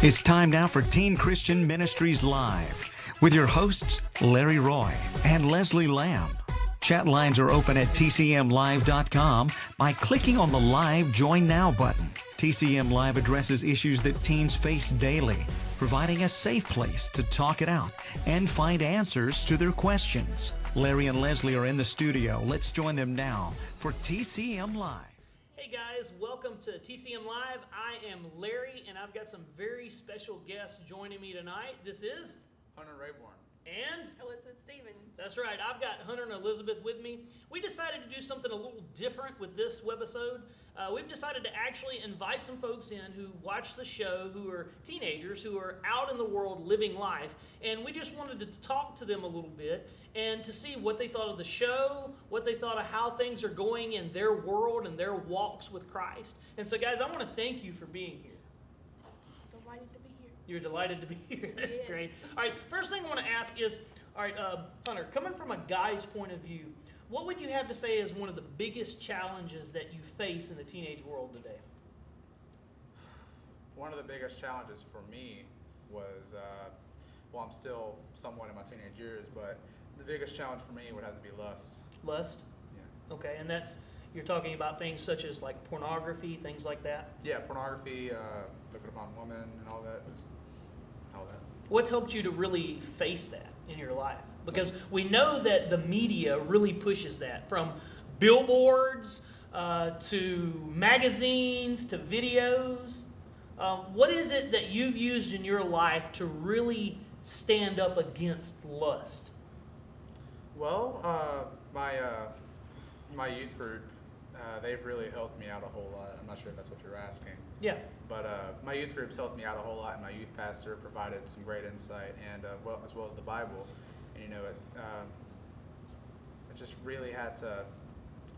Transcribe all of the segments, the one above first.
It's time now for Teen Christian Ministries Live with your hosts, Larry Roy and Leslie Lamb. Chat lines are open at tcmlive.com by clicking on the Live Join Now button. TCM Live addresses issues that teens face daily, providing a safe place to talk it out and find answers to their questions. Larry and Leslie are in the studio. Let's join them now for TCM Live. Hey guys, welcome to TCM Live. I am Larry, and I've got some very special guests joining me tonight. This is Hunter Rayborn. And Elizabeth Stevens. That's right, I've got Hunter and Elizabeth with me. We decided to do something a little different with this webisode. We've decided to actually invite some folks in who watch the show, who are teenagers, who are out in the world living life, and we just wanted to talk to them a little bit and to see what they thought of the show, what they thought of how things are going in their world and their walks with Christ. And so guys, I want to thank you for being here. Delighted to be here. You're delighted to be here. That's Yes. great. All right, first thing I want to ask is, all right, Hunter, coming from a guy's point of view, what would you have to say is one of the biggest challenges that you face in the teenage world today? One of the biggest challenges for me was, well, I'm still somewhat in my teenage years, but the biggest challenge for me would have to be lust. Lust? Yeah. Okay, and you're talking about things such as like pornography, things like that? Yeah, pornography, looking upon women and all that, just all that. What's helped you to really face that in your life? Because we know that the media really pushes that, from billboards to magazines to videos. What is it that you've used in your life to really stand up against lust? Well, my youth group, they've really helped me out a whole lot. I'm not sure if that's what you're asking. Yeah. But my youth group's helped me out a whole lot, and my youth pastor provided some great insight, and as well as the Bible. And you know, it just really had to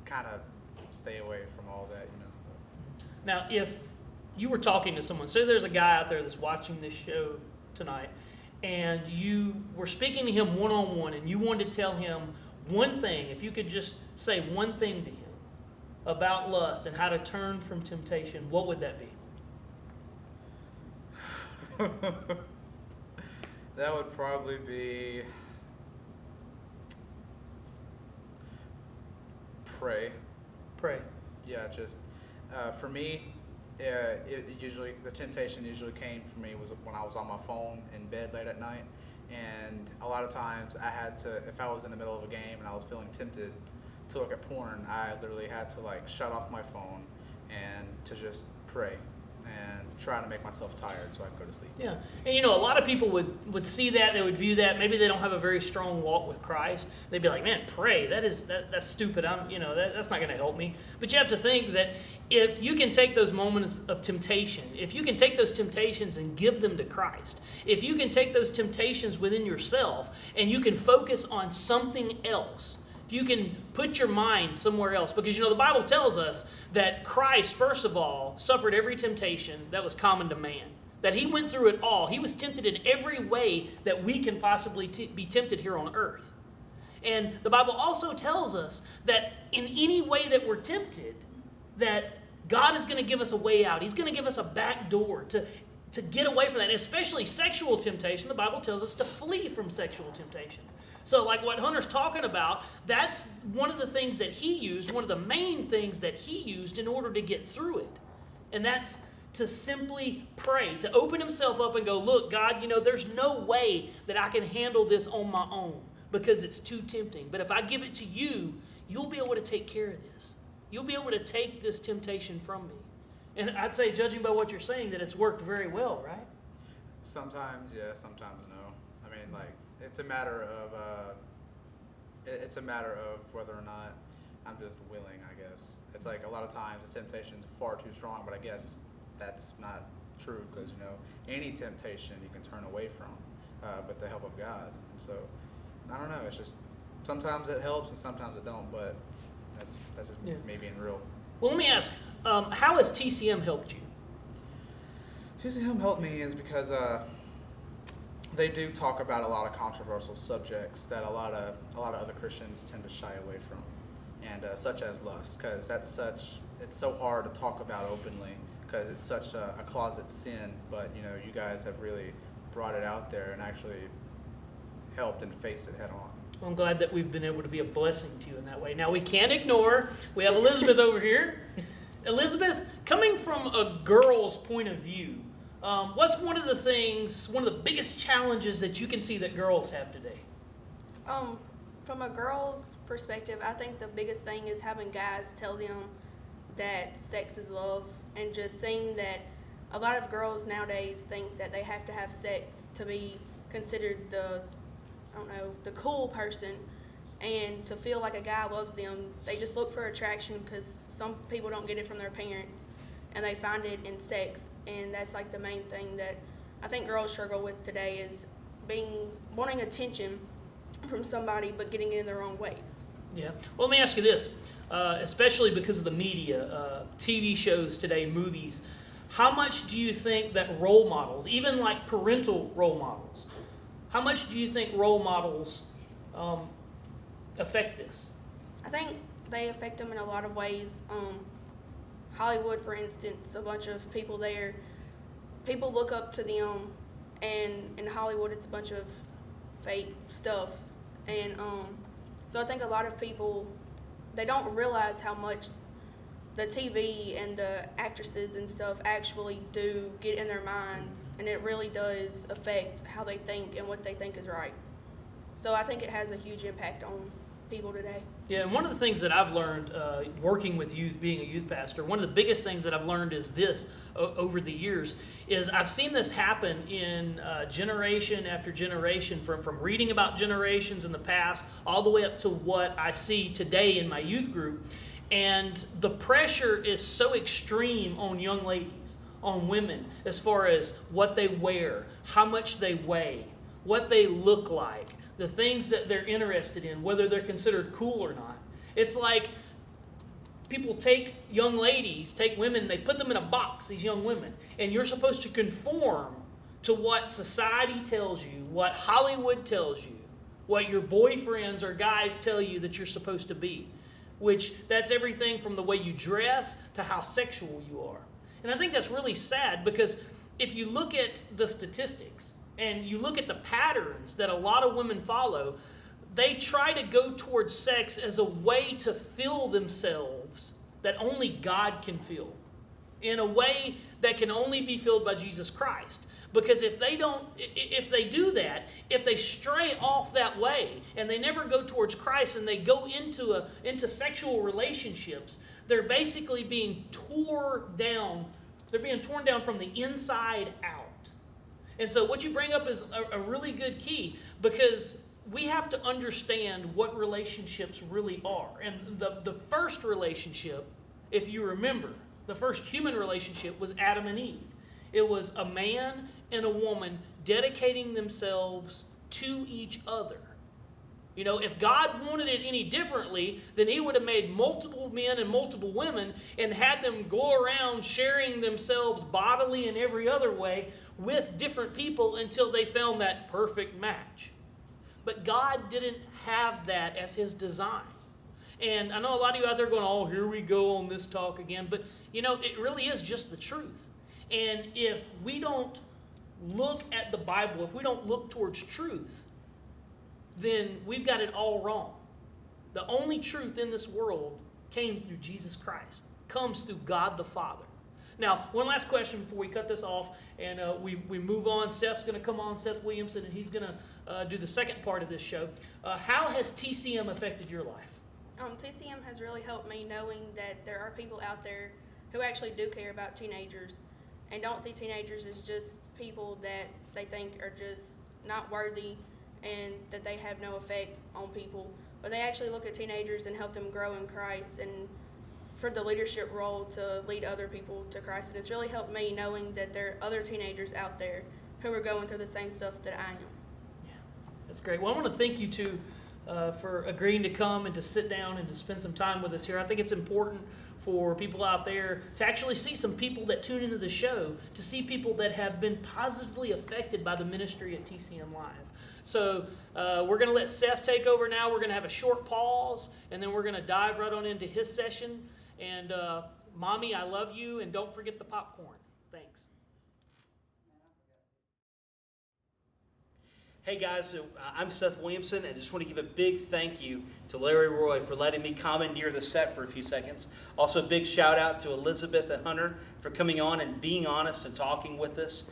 kind of stay away from all that, you know. Now, if you were talking to someone, say there's a guy out there that's watching this show tonight, and you were speaking to him one-on-one, and you wanted to tell him one thing, if you could just say one thing to him about lust and how to turn from temptation, what would that be? That would probably be pray. Pray. Yeah, just for me, the temptation usually came for me was when I was on my phone in bed late at night, and a lot of times I had to, if I was in the middle of a game and I was feeling tempted to look at porn, I literally had to like shut off my phone and to just pray and try to make myself tired so I could go to sleep. Yeah, and you know, a lot of people would see that, they would view that, maybe they don't have a very strong walk with Christ. They'd be like, man, pray, that's stupid, that's not going to help me. But you have to think that if you can take those moments of temptation, if you can take those temptations and give them to Christ, if you can take those temptations within yourself and you can focus on something else, if you can put your mind somewhere else, because you know the Bible tells us that Christ, first of all, suffered every temptation that was common to man. That he went through it all. He was tempted in every way that we can possibly be tempted here on earth. And the Bible also tells us that in any way that we're tempted, that God is going to give us a way out. He's going to give us a back door to get away from that. And especially sexual temptation, the Bible tells us to flee from sexual temptation. So like what Hunter's talking about, that's one of the things that he used, one of the main things that he used in order to get through it. And that's to simply pray, to open himself up and go, look, God, you know, there's no way that I can handle this on my own because it's too tempting. But if I give it to you, you'll be able to take care of this. You'll be able to take this temptation from me. And I'd say, judging by what you're saying, that it's worked very well, right? Sometimes yes, sometimes no. I mean, like, it's a matter of whether or not I'm just willing, I guess. It's like a lot of times the temptation's far too strong, but I guess that's not true because, you know, any temptation you can turn away from with the help of God. So, I don't know, it's just sometimes it helps and sometimes it don't, but that's just me being real. Well, let me ask, how has TCM helped you? TCM helped me is because they do talk about a lot of controversial subjects that a lot of other Christians tend to shy away from, and such as lust, because it's so hard to talk about openly because it's such a closet sin. But you guys have really brought it out there and actually helped and faced it head on. I'm glad that we've been able to be a blessing to you in that way. Now, we can't ignore, we have Elizabeth over here. Elizabeth, coming from a girl's point of view, what's one of the biggest challenges that you can see that girls have today? From a girl's perspective, I think the biggest thing is having guys tell them that sex is love, and just seeing that a lot of girls nowadays think that they have to have sex to be considered the cool person, and to feel like a guy loves them. They just look for attraction because some people don't get it from their parents, and they find it in sex, and that's like the main thing that I think girls struggle with today, is wanting attention from somebody but getting it in the wrong ways. Yeah. Well, let me ask you this, especially because of the media, TV shows today, movies, how much do you think that role models, even like parental role models, how much do you think role models affect this? I think they affect them in a lot of ways. Hollywood, for instance, a bunch of people there, people look up to them, and in Hollywood it's a bunch of fake stuff. And so I think a lot of people, they don't realize how much the TV and the actresses and stuff actually do get in their minds, and it really does affect how they think and what they think is right. So I think it has a huge impact on people today. Yeah, and one of the things that I've learned working with youth, being a youth pastor, one of the biggest things that I've learned is this over the years, is I've seen this happen in generation after generation, from reading about generations in the past all the way up to what I see today in my youth group. And the pressure is so extreme on young ladies, on women, as far as what they wear, how much they weigh, what they look like, the things that they're interested in, whether they're considered cool or not. It's like people take young ladies, take women, they put them in a box, these young women, and you're supposed to conform to what society tells you, what Hollywood tells you, what your boyfriends or guys tell you that you're supposed to be. Which that's everything from the way you dress to how sexual you are. And I think that's really sad, because if you look at the statistics and you look at the patterns that a lot of women follow, they try to go towards sex as a way to fill themselves that only God can fill, in a way that can only be filled by Jesus Christ. Because if they do that, if they stray off that way and they never go towards Christ and they go into sexual relationships, they're basically being torn down. They're being torn down from the inside out. And so what you bring up is a really good key, because we have to understand what relationships really are. And the first relationship, if you remember, the first human relationship was Adam and Eve. It was a man and a woman dedicating themselves to each other. You know, if God wanted it any differently, then he would have made multiple men and multiple women and had them go around sharing themselves bodily and every other way with different people until they found that perfect match. But God didn't have that as his design. And I know a lot of you out there going, oh, here we go on this talk again. But, you know, it really is just the truth. And if we don't look at the Bible, if we don't look towards truth, then we've got it all wrong. The only truth in this world came through Jesus Christ, comes through God the Father. Now, one last question before we cut this off and we move on. Seth's going to come on, Seth Williamson, and he's going to do the second part of this show. How has TCM affected your life? TCM has really helped me, knowing that there are people out there who actually do care about teenagers and don't see teenagers as just people that they think are just not worthy and that they have no effect on people. But they actually look at teenagers and help them grow in Christ, and for the leadership role to lead other people to Christ. And it's really helped me, knowing that there are other teenagers out there who are going through the same stuff that I am. Yeah, that's great. Well, I want to thank you too for agreeing to come and to sit down and to spend some time with us here. I think it's important for people out there to actually see some people that tune into the show, to see people that have been positively affected by the ministry at TCM Live. So we're going to let Seth take over now. We're going to have a short pause, and then we're going to dive right on into his session. And Mommy, I love you, and don't forget the popcorn. Thanks. Hey guys, so I'm Seth Williamson, and I just want to give a big thank you to Larry Roy for letting me commandeer the set for a few seconds. Also, a big shout out to Elizabeth and Hunter for coming on and being honest and talking with us.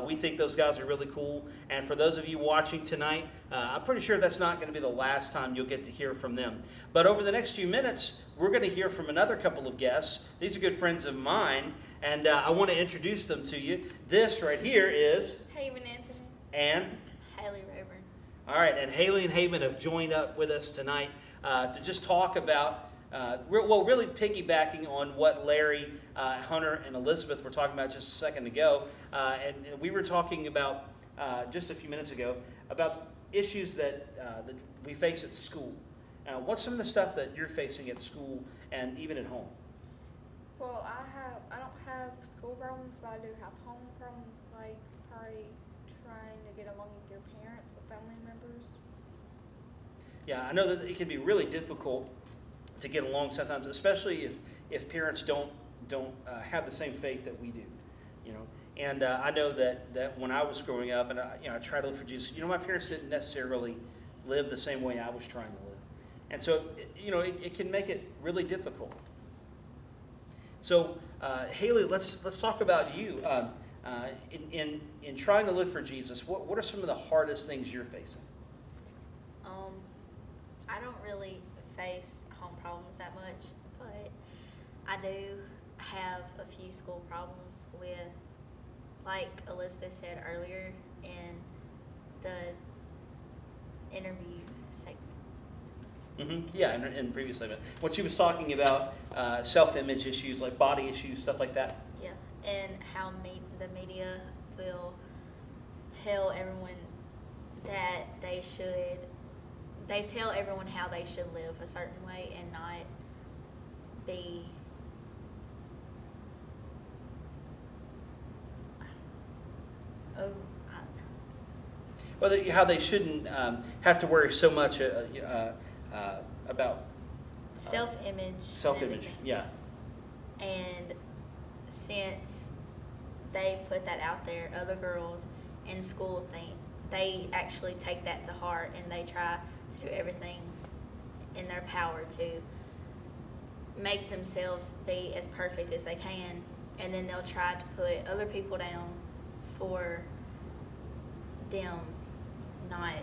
We think those guys are really cool, and for those of you watching tonight, I'm pretty sure that's not going to be the last time you'll get to hear from them. But over the next few minutes, we're going to hear from another couple of guests. These are good friends of mine, and I want to introduce them to you. This right here is Haven Anthony. and Haley Rayburn. all right, and Haley and Haven have joined up with us tonight to just talk about, really piggybacking on what Larry, Hunter, and Elizabeth were talking about just a second ago. And we were talking about, just a few minutes ago, about issues that we face at school. What's some of the stuff that you're facing at school and even at home? Well, I don't have school problems, but I do have home problems, like probably trying to get along with your parents or family members. Yeah, I know that it can be really difficult to get along sometimes, especially if parents don't have the same faith that we do, you know. And I know that when I was growing up, and I tried to live for Jesus, my parents didn't necessarily live the same way I was trying to live, and so it can make it really difficult. So Haley, let's talk about you. In trying to live for Jesus, what are some of the hardest things you're facing? I don't really face home problems that much, but I do have a few school problems with, like Elizabeth said earlier in the interview segment. Yeah, in the previous segment, when she was talking about self-image issues, like body issues, stuff like that. Yeah, and how the media will tell everyone that they tell everyone how they should live a certain way and not be How they shouldn't have to worry so much about self-image. Self-image, yeah. And since they put that out there, other girls in school they actually take that to heart, and they try to do everything in their power to make themselves be as perfect as they can, and then they'll try to put other people down for them not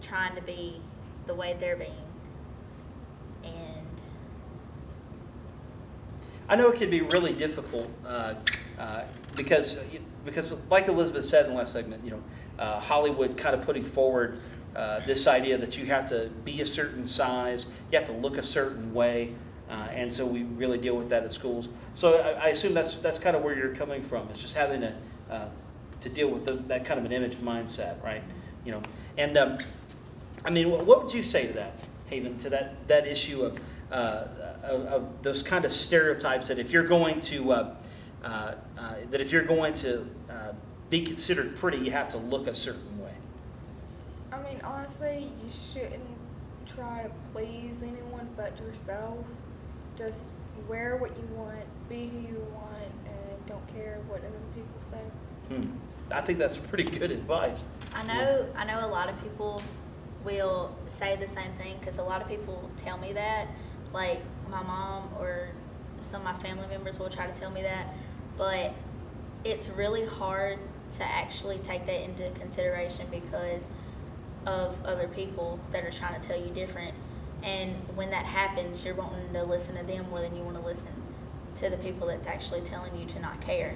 trying to be the way they're being. And I know it can be really difficult because like Elizabeth said in the last segment, Hollywood kind of putting forward this idea that you have to be a certain size, you have to look a certain way, and so we really deal with that at schools. So I assume that's kind of where you're coming from. It's just having to deal with that kind of an image mindset, right? And I mean, what would you say to that, Haven, to that issue of those kind of stereotypes that if you're going to be considered pretty, you have to look a certain way? I mean, honestly, you shouldn't try to please anyone but yourself. Just wear what you want, be who you want, and don't care what other people say. I think that's pretty good advice. I know a lot of people will say the same thing, because a lot of people tell me that, like my mom or some of my family members will try to tell me that, but it's really hard to actually take that into consideration because of other people that are trying to tell you different. And when that happens, you're wanting to listen to them more than you want to listen to the people that's actually telling you to not care.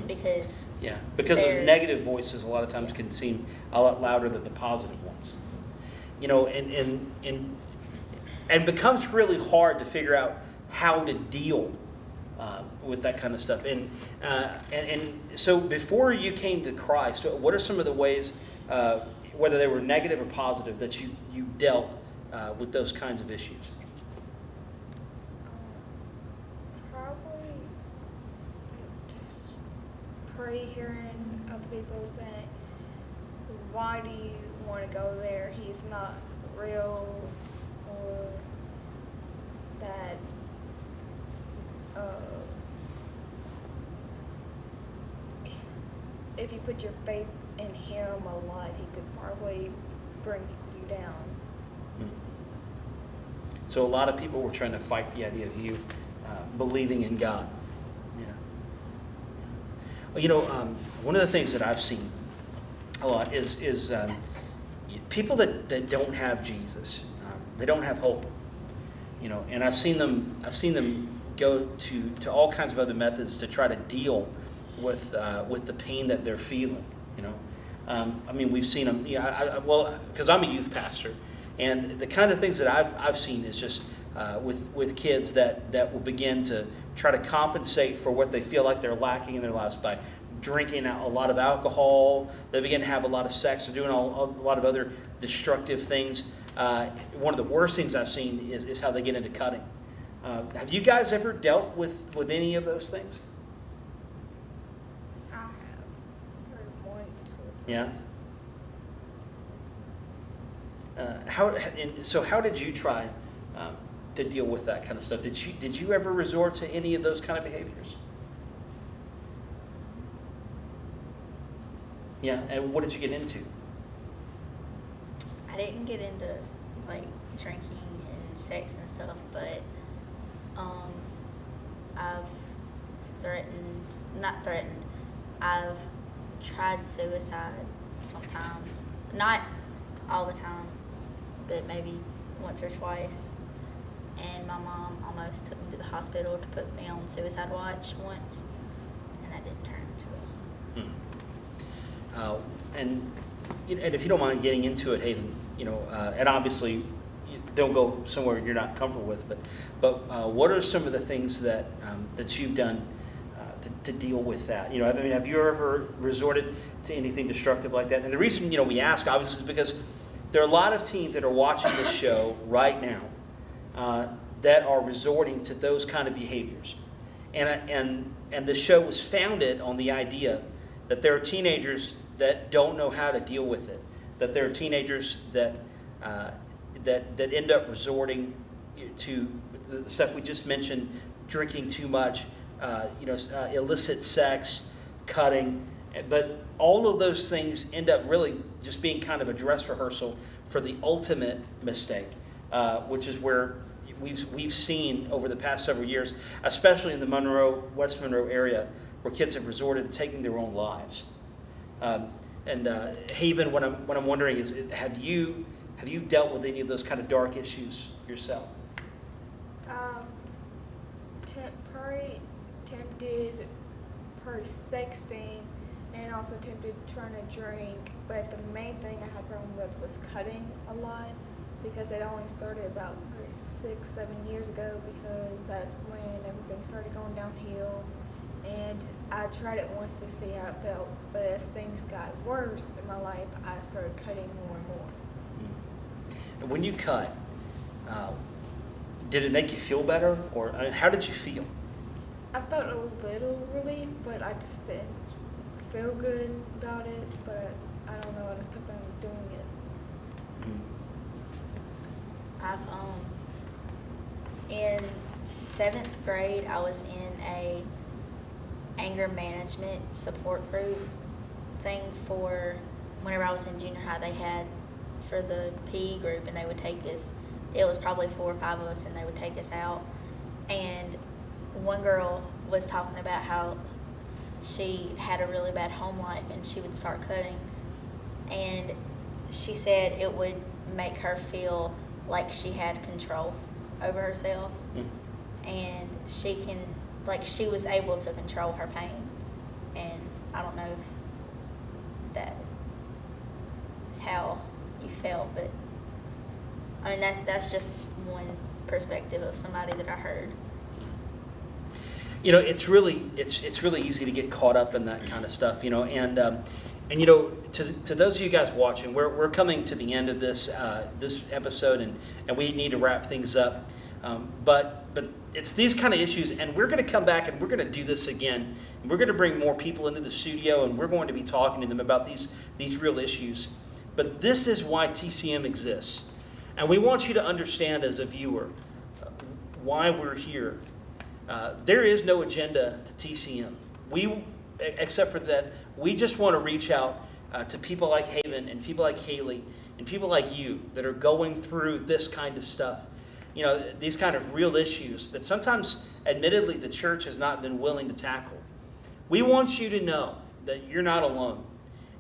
Because of negative voices a lot of times can seem a lot louder than the positive ones. And becomes really hard to figure out how to deal with that kind of stuff. And so before you came to Christ, what are some of the ways, whether they were negative or positive, that you dealt with those kinds of issues? Probably just hearing other people saying, "Why do you want to go there? He's not real," or that if you put your faith in him a lot, he could probably bring you down. So a lot of people were trying to fight the idea of you believing in God. Yeah. Well, you know, one of the things that I've seen a lot is people that don't have Jesus. They don't have hope. You know, and I've seen them go to all kinds of other methods to try to deal with the pain that they're feeling. You know, I mean, we've seen them. Yeah, well, because I'm a youth pastor, and the kind of things that I've seen is just with kids that will begin to try to compensate for what they feel like they're lacking in their lives by drinking a lot of alcohol. They begin to have a lot of sex or doing a lot of other destructive things. One of the worst things I've seen is how they get into cutting. Have you guys ever dealt with any of those things? I have heard once. Yeah. How did you try to deal with that kind of stuff? Did you ever resort to any of those kind of behaviors? Yeah, and what did you get into? I didn't get into like drinking and sex and stuff, but I've I've tried suicide sometimes. Not all the time, but maybe once or twice. And my mom almost took me to the hospital to put me on suicide watch once, and that didn't turn into well. And if you don't mind getting into it, Haven, and obviously you don't go somewhere you're not comfortable with, but what are some of the things that you've done to deal with that? I mean, have you ever resorted to anything destructive like that? And the reason we ask obviously is because there are a lot of teens that are watching this show right now that are resorting to those kind of behaviors, and the show was founded on the idea that there are teenagers that don't know how to deal with it, that there are teenagers that end up resorting to the stuff we just mentioned, drinking too much, illicit sex, cutting, but all of those things end up really just being kind of a dress rehearsal for the ultimate mistake, which is where we've seen over the past several years, especially in the West Monroe area, where kids have resorted to taking their own lives. Haven, what I'm wondering is, have you dealt with any of those kind of dark issues yourself? Probably sexting, and also tempted trying to drink. But the main thing I had a problem with was cutting a lot, because it only started about 6-7 years ago, because that's when everything started going downhill. And I tried it once to see how it felt, but as things got worse in my life, I started cutting more and more. And when you cut, did it make you feel better, or how did you feel? I felt a little relief, but I just didn't feel good about it. But I don't know, I just kept on doing it. I've in 7th grade, I was in a anger management support group thing for whenever I was in junior high. They had for the PE group, and they would take us, it was probably 4 or 5 of us, and they would take us out. And one girl was talking about how she had a really bad home life and she would start cutting, and she said it would make her feel like she had control over herself. And she was able to control her pain. And I don't know if that is how you felt, but I mean that's just one perspective of somebody that I heard. It's really easy to get caught up in that kind of stuff, and to those of you guys watching, we're coming to the end of this episode, and we need to wrap things up. But it's these kind of issues, and we're going to come back and we're going to do this again. And we're going to bring more people into the studio, and we're going to be talking to them about these real issues. But this is why TCM exists, and we want you to understand as a viewer why we're here. There is no agenda to TCM. Except for that, we just want to reach out to people like Haven and people like Haley and people like you that are going through this kind of stuff. You know, these kind of real issues that sometimes, admittedly, the church has not been willing to tackle. We want you to know that you're not alone.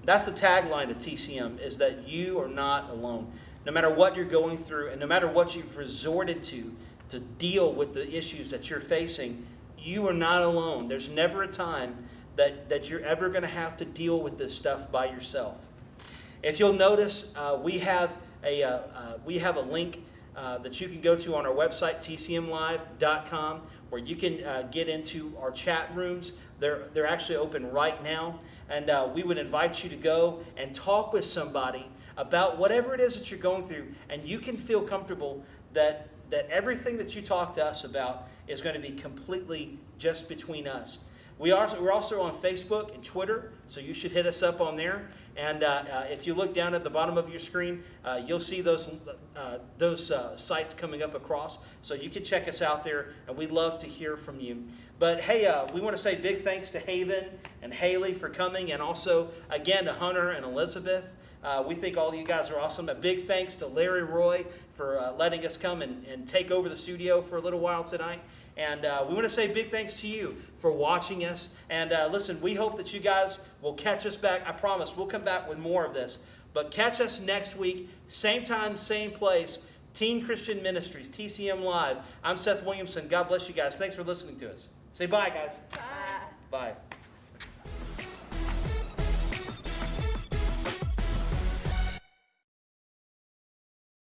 That's the tagline of TCM, is that you are not alone. No matter what you're going through and no matter what you've resorted to deal with the issues that you're facing, you are not alone. There's never a time that you're ever going to have to deal with this stuff by yourself. If you'll notice, we have a link that you can go to on our website, tcmlive.com, where you can get into our chat rooms. They're actually open right now, and we would invite you to go and talk with somebody about whatever it is that you're going through, and you can feel comfortable that everything that you talk to us about is going to be completely just between us. We're also on Facebook and Twitter, so you should hit us up on there. And if you look down at the bottom of your screen, you'll see those sites coming up across. So you can check us out there, and we'd love to hear from you. But hey, we want to say big thanks to Haven and Haley for coming, and also, again, to Hunter and Elizabeth. We think all of you guys are awesome. A big thanks to Larry Roy for letting us come and take over the studio for a little while tonight. And we want to say big thanks to you for watching us. And listen, we hope that you guys will catch us back. I promise we'll come back with more of this. But catch us next week, same time, same place. Teen Christian Ministries, TCM Live. I'm Seth Williamson. God bless you guys. Thanks for listening to us. Say bye, guys. Bye. Bye.